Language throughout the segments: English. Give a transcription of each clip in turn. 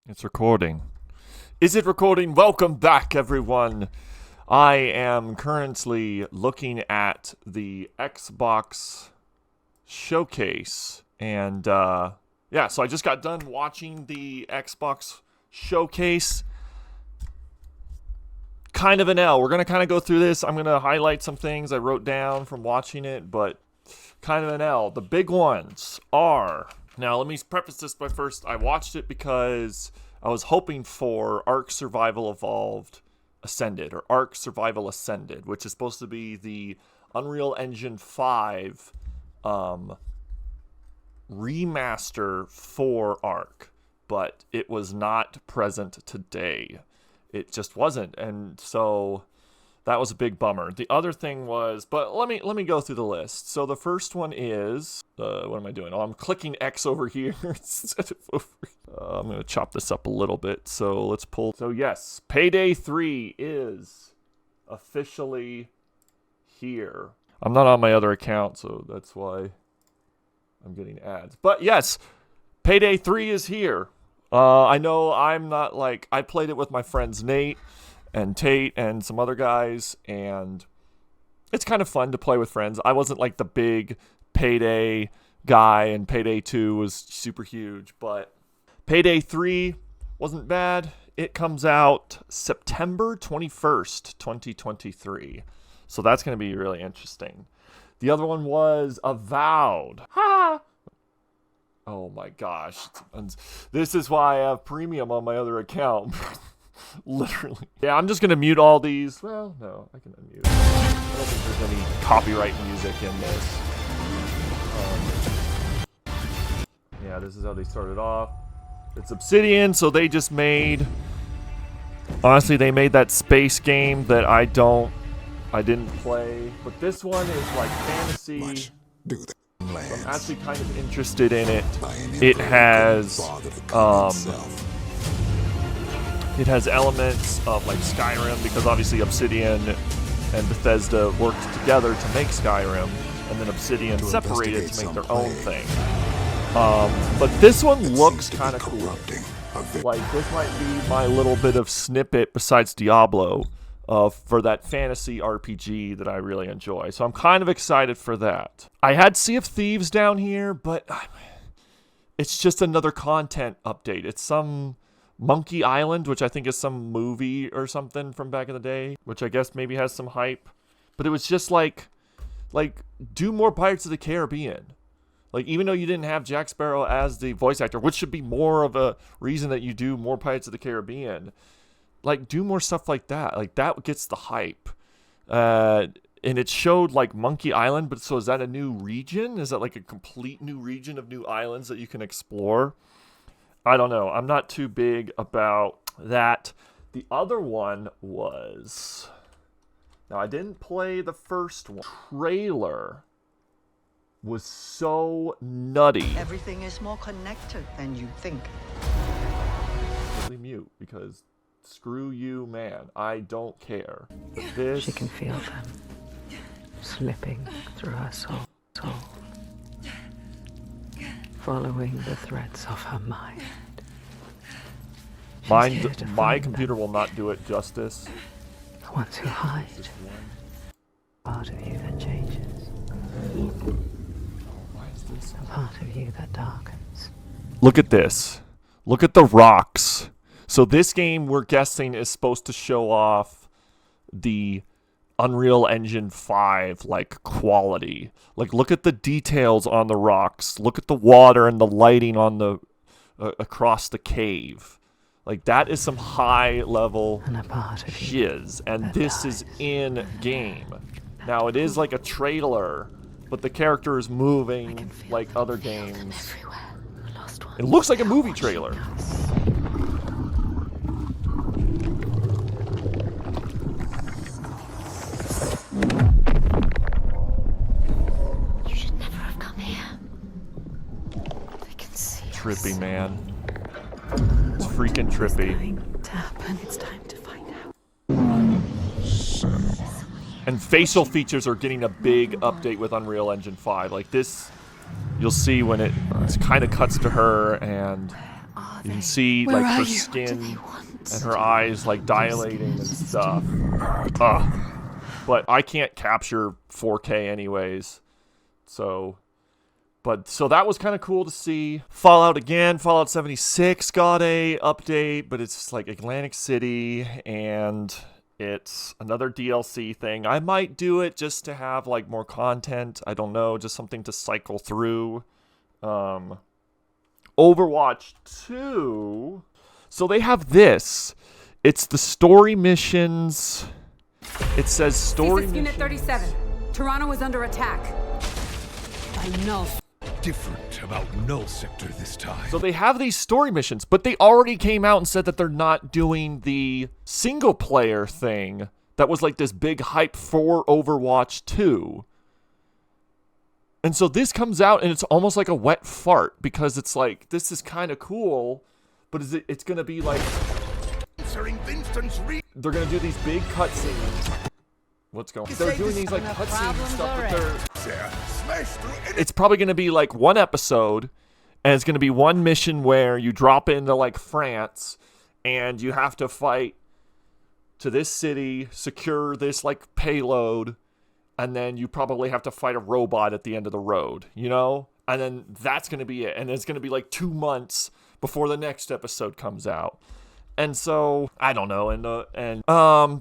It's recording. Is it recording? Welcome back, everyone. I am currently looking at the Xbox showcase. And, yeah, so I just got done watching the Xbox showcase. Kind of an L. We're going to kind of go through this. I'm going to highlight some things I wrote down from watching it, but kind of an L. The big ones are... Now, let me preface this by first, I watched it because I was hoping for Ark Survival Evolved Ascended, or Ark Survival Ascended, which is supposed to be the Unreal Engine 5 remaster for Ark, but it was not present today. It just wasn't, and so that was a big bummer. The other thing was, but let me go through the list. So the first one is, what am I doing? Oh, I'm clicking X over here instead of over here. I'm going to chop this up a little bit. So let's pull. So yes, Payday 3 is officially here. I'm not on my other account, so that's why I'm getting ads. But yes, Payday 3 is here. I know I'm not like, I played it with my friends Nate and Tate and some other guys, and it's kind of fun to play with friends. I wasn't like the big Payday guy, and Payday 2 was super huge, but Payday 3 wasn't bad. It comes out September 21st, 2023. So that's going to be really interesting. The other one was Avowed. Ha! Oh my gosh. This is why I have premium on my other account. Literally. Yeah, I'm just going to mute all these. Well, no, I can unmute. I don't think there's any copyright music in this. Yeah, this is how they started off. It's Obsidian, so they just made... Honestly, they made that space game that I didn't play. But this one is like fantasy. So I'm actually kind of interested in it. It has elements of like Skyrim, because obviously Obsidian and Bethesda worked together to make Skyrim, and then Obsidian separated to make their own thing. But this one looks kind of cool. Like, this might be my little bit of snippet besides Diablo for that fantasy RPG that I really enjoy. So I'm kind of excited for that. I had Sea of Thieves down here, but it's just another content update. It's some Monkey Island, which I think is some movie or something from back in the day, which I guess maybe has some hype. But it was just like do more Pirates of the Caribbean. Like, even though you didn't have Jack Sparrow as the voice actor, which should be more of a reason that you do more Pirates of the Caribbean, like, do more stuff like that. Like, that gets the hype. And it showed, like, Monkey Island, but so is that a new region? Is that, like, a complete new region of new islands that you can explore? I don't know. I'm not too big about that. The other one was... Now, I didn't play the first one. Trailer was so nutty. Everything is more connected than you think. Really mute, because screw you, man. I don't care. This... She can feel them slipping through her soul, following the threads of her mind. My computer will not do it justice. The ones who hide. Part of you that changes. A part of you that darkens. Look at this. Look at the rocks. So this game, we're guessing, is supposed to show off the Unreal Engine 5, like, quality. Like, look at the details on the rocks. Look at the water and the lighting on the across the cave. Like, that is some high-level shiz. And this is in-game. Now, it is like a trailer, but the character is moving like other games. It looks like a movie trailer. You should never have come here. They can see Trippy, us. man. It's freaking trippy. It's going to happen. It's time to find out. And facial features are getting a big update with Unreal Engine 5. Like this, you'll see when it kind of cuts to her, and you can see like her skin and her eyes like dilating and stuff. But I can't capture 4K anyways, so that was kind of cool to see. Fallout 76 got a update, but it's like Atlantic City, and it's another DLC thing. I might do it just to have like more content. I don't know, just something to cycle through. Overwatch 2. So they have this. It's the story missions. It says story missions. Unit 37. Toronto is under attack. By Null. Different about Null Sector this time. So they have these story missions, but they already came out and said that they're not doing the single player thing that was like this big hype for Overwatch 2. And so this comes out and it's almost like a wet fart, because it's like, this is kind of cool, but it's going to be like, they're going to do these big cutscenes. What's going on? They're doing these like cutscenes and stuff, but it's probably going to be like one episode, and it's going to be one mission where you drop into like France and you have to fight to this city, secure this like payload, and then you probably have to fight a robot at the end of the road, you know? And then that's going to be it. And it's going to be like 2 months before the next episode comes out. And so, I don't know.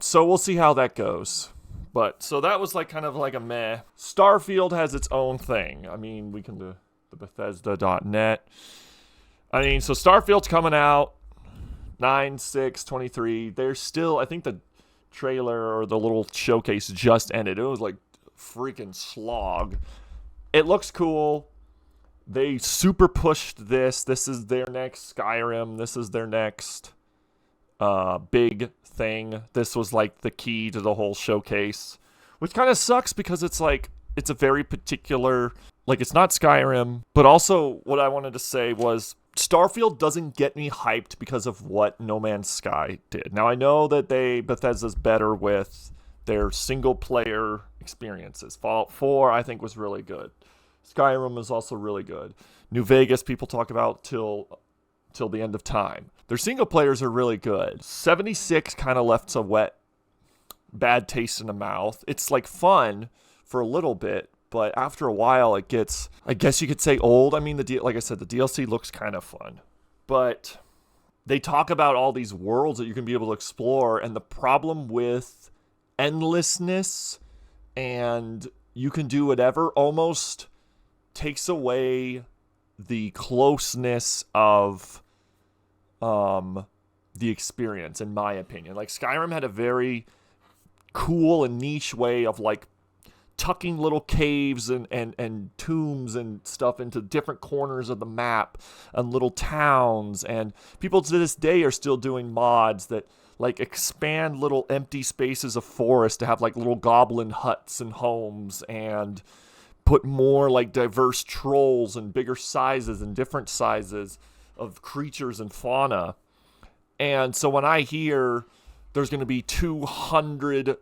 So we'll see how that goes. But, so that was like kind of like a meh. Starfield has its own thing. I mean, we can do the Bethesda.net. I mean, so Starfield's coming out 9/6/23. There's still, I think the trailer or the little showcase just ended. It was like freaking slog. It looks cool. They super pushed this. This is their next Skyrim. This is their next big thing. This was like the key to the whole showcase, which kind of sucks because it's like, it's a very particular, like it's not Skyrim, but also what I wanted to say was Starfield doesn't get me hyped because of what No Man's Sky did. Now I know that Bethesda's better with their single player experiences. Fallout 4 I think was really good. Skyrim was also really good. New Vegas people talk about till the end of time. Their single players are really good. 76 kind of left a bad taste in the mouth. It's like fun for a little bit, but after a while it gets, I guess you could say, old. I mean, like I said, the DLC looks kind of fun, but they talk about all these worlds that you can be able to explore, and the problem with endlessness and you can do whatever almost takes away the closeness of the experience, in my opinion. Like Skyrim had a very cool and niche way of like tucking little caves and tombs and stuff into different corners of the map and little towns, and people to this day are still doing mods that like expand little empty spaces of forest to have like little goblin huts and homes, and put more like diverse trolls and bigger sizes and different sizes of creatures and fauna. And so when I hear there's going to be 200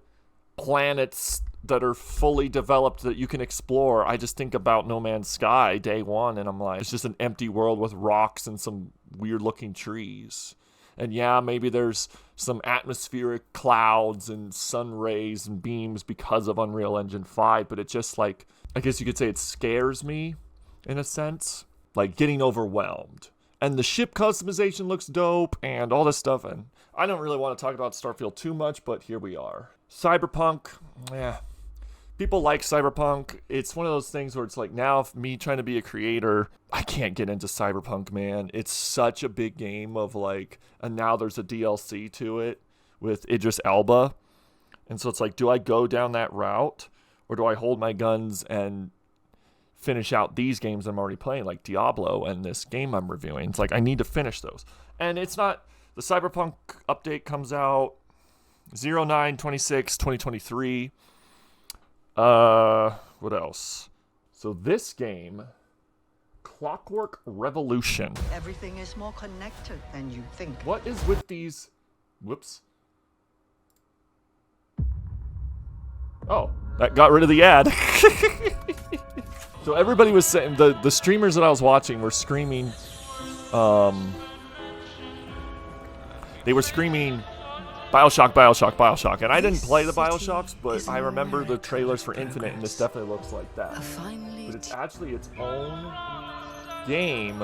planets that are fully developed that you can explore, I just think about No Man's Sky day one, and I'm like, it's just an empty world with rocks and some weird looking trees. And yeah, maybe there's some atmospheric clouds and sun rays and beams because of Unreal Engine 5, but it just like, I guess you could say it scares me in a sense, like getting overwhelmed. And the ship customization looks dope and all this stuff. And I don't really want to talk about Starfield too much, but here we are. Cyberpunk, yeah. People like Cyberpunk. It's one of those things where it's like, now if me trying to be a creator, I can't get into Cyberpunk, man. It's such a big game of like, and now there's a DLC to it with Idris Elba. And so it's like, do I go down that route, or do I hold my guns and finish out these games I'm already playing, like Diablo and this game I'm reviewing? It's like, I need to finish those. And it's not, the Cyberpunk update comes out 09/26/2023. What else? So this game, Clockwork Revolution. Everything is more connected than you think. What is with these, whoops. Oh, that got rid of the ad. So everybody was saying, the streamers that I was watching were screaming, they were screaming, BioShock, BioShock, BioShock. And I didn't play the BioShocks, but I remember the trailers for Infinite, and this definitely looks like that. But it's actually its own game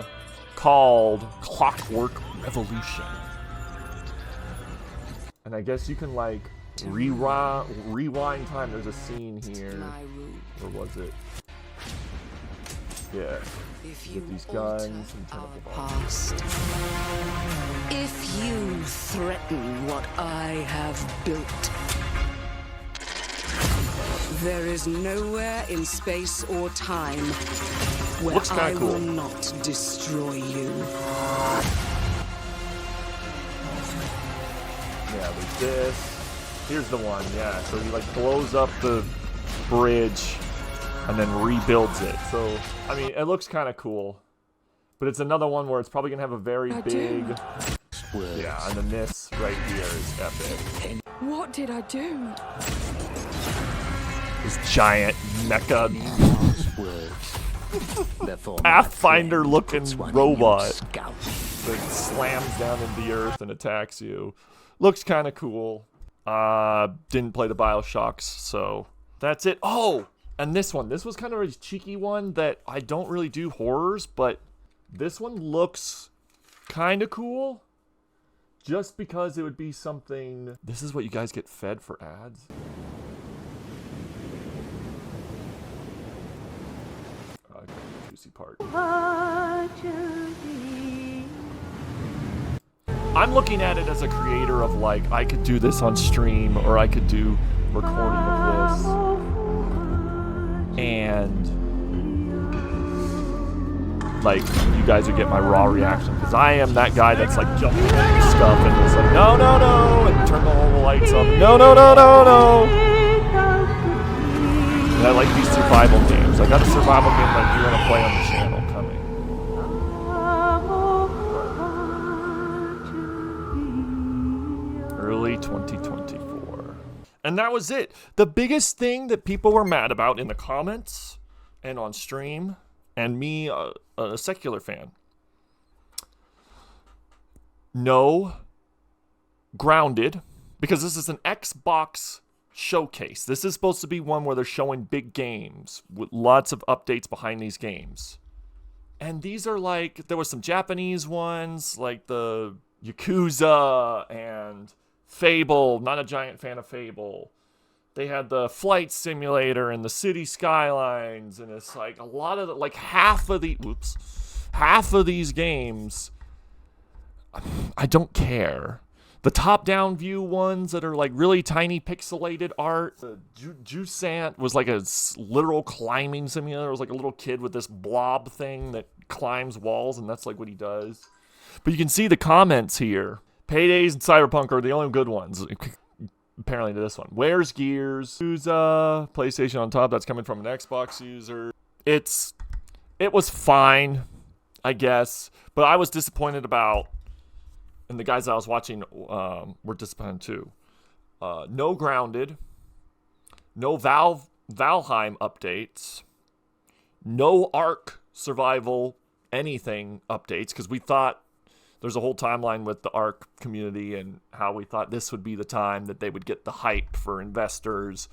called Clockwork Revolution. And I guess you can, like, rewind time. There's a scene here. Or was it? Yeah. Get these guns and turn up the past. If you threaten what I have built, there is nowhere in space or time where I will not destroy you. Yeah, there's this. Here's the one, yeah. So he like blows up the bridge and then rebuilds it. So, I mean, it looks kind of cool. But it's another one where it's probably going to have a very big... Yeah, and then this right here is epic. What did I do? This giant mecha Pathfinder-looking robot that slams down into the earth and attacks you. Looks kind of cool. Didn't play the BioShocks, so that's it. Oh, and this one. This was kind of a cheeky one that I don't really do horrors, but this one looks kind of cool. Just because it would be something... This is what you guys get fed for ads? Juicy part. I'm looking at it as a creator of, like, I could do this on stream, or I could do recording of this. And, like, you guys would get my raw reaction, because I am that guy that's, like, jumping at stuff and is like, no, no, no, and turn all the lights up. No, no, no, no, no. And I like these survival games. I got a survival game that you want to play on the channel coming. Early 2024. And that was it. The biggest thing that people were mad about in the comments and on stream, and me, a secular fan. No Grounded, because this is an Xbox showcase. This is supposed to be one where they're showing big games with lots of updates behind these games. And these are like, there was some Japanese ones, like the Yakuza and Fable. Not a giant fan of Fable. They had the Flight Simulator and the City Skylines, and it's like a lot of, like half of these games, I don't care. The top-down view ones that are like really tiny pixelated art. The Jusant was like a literal climbing simulator. It was like a little kid with this blob thing that climbs walls, and that's like what he does. But you can see the comments here. Paydays and Cyberpunk are the only good ones. Apparently to this one. Where's Gears? Who's PlayStation on top? That's coming from an Xbox user. It was fine, I guess. But I was disappointed about, and the guys I was watching were disappointed too. No Grounded. No Valheim updates. No Ark Survival anything updates, because we thought there's a whole timeline with the Ark community and how we thought this would be the time that they would get the hype for investors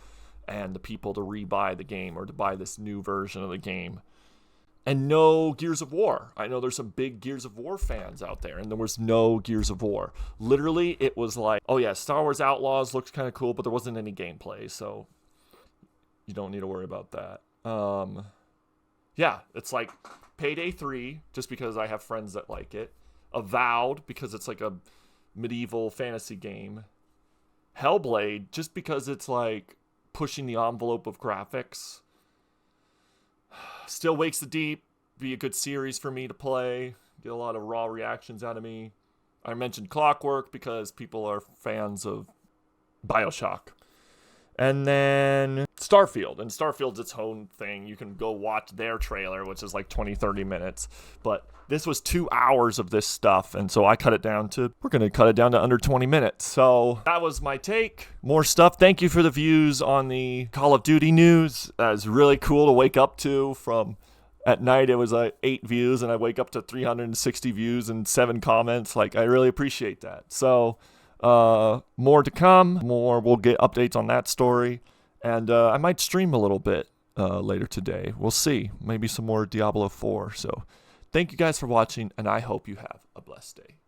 and the people to rebuy the game or to buy this new version of the game. And no Gears of War. I know there's some big Gears of War fans out there, and there was no Gears of War. Literally, it was like, oh yeah, Star Wars Outlaws looks kind of cool, but there wasn't any gameplay, so you don't need to worry about that. Yeah, it's like Payday 3, just because I have friends that like it. Avowed, because it's like a medieval fantasy game. Hellblade, just because it's like pushing the envelope of graphics. Still Wakes the Deep, be a good series for me to play. Get a lot of raw reactions out of me. I mentioned Clockwork because people are fans of BioShock. And then Starfield. And Starfield's its own thing. You can go watch their trailer, which is like 20, 30 minutes. But this was 2 hours of this stuff. And so I cut it down to, we're going to cut it down to under 20 minutes. So that was my take. More stuff. Thank you for the views on the Call of Duty news. That was really cool to wake up to. From at night, it was like 8 views. And I wake up to 360 views and 7 comments. Like, I really appreciate that. So more to come. We'll get updates on that story. And I might stream a little bit later today. We'll see. Maybe some more Diablo 4. So thank you guys for watching, and I hope you have a blessed day.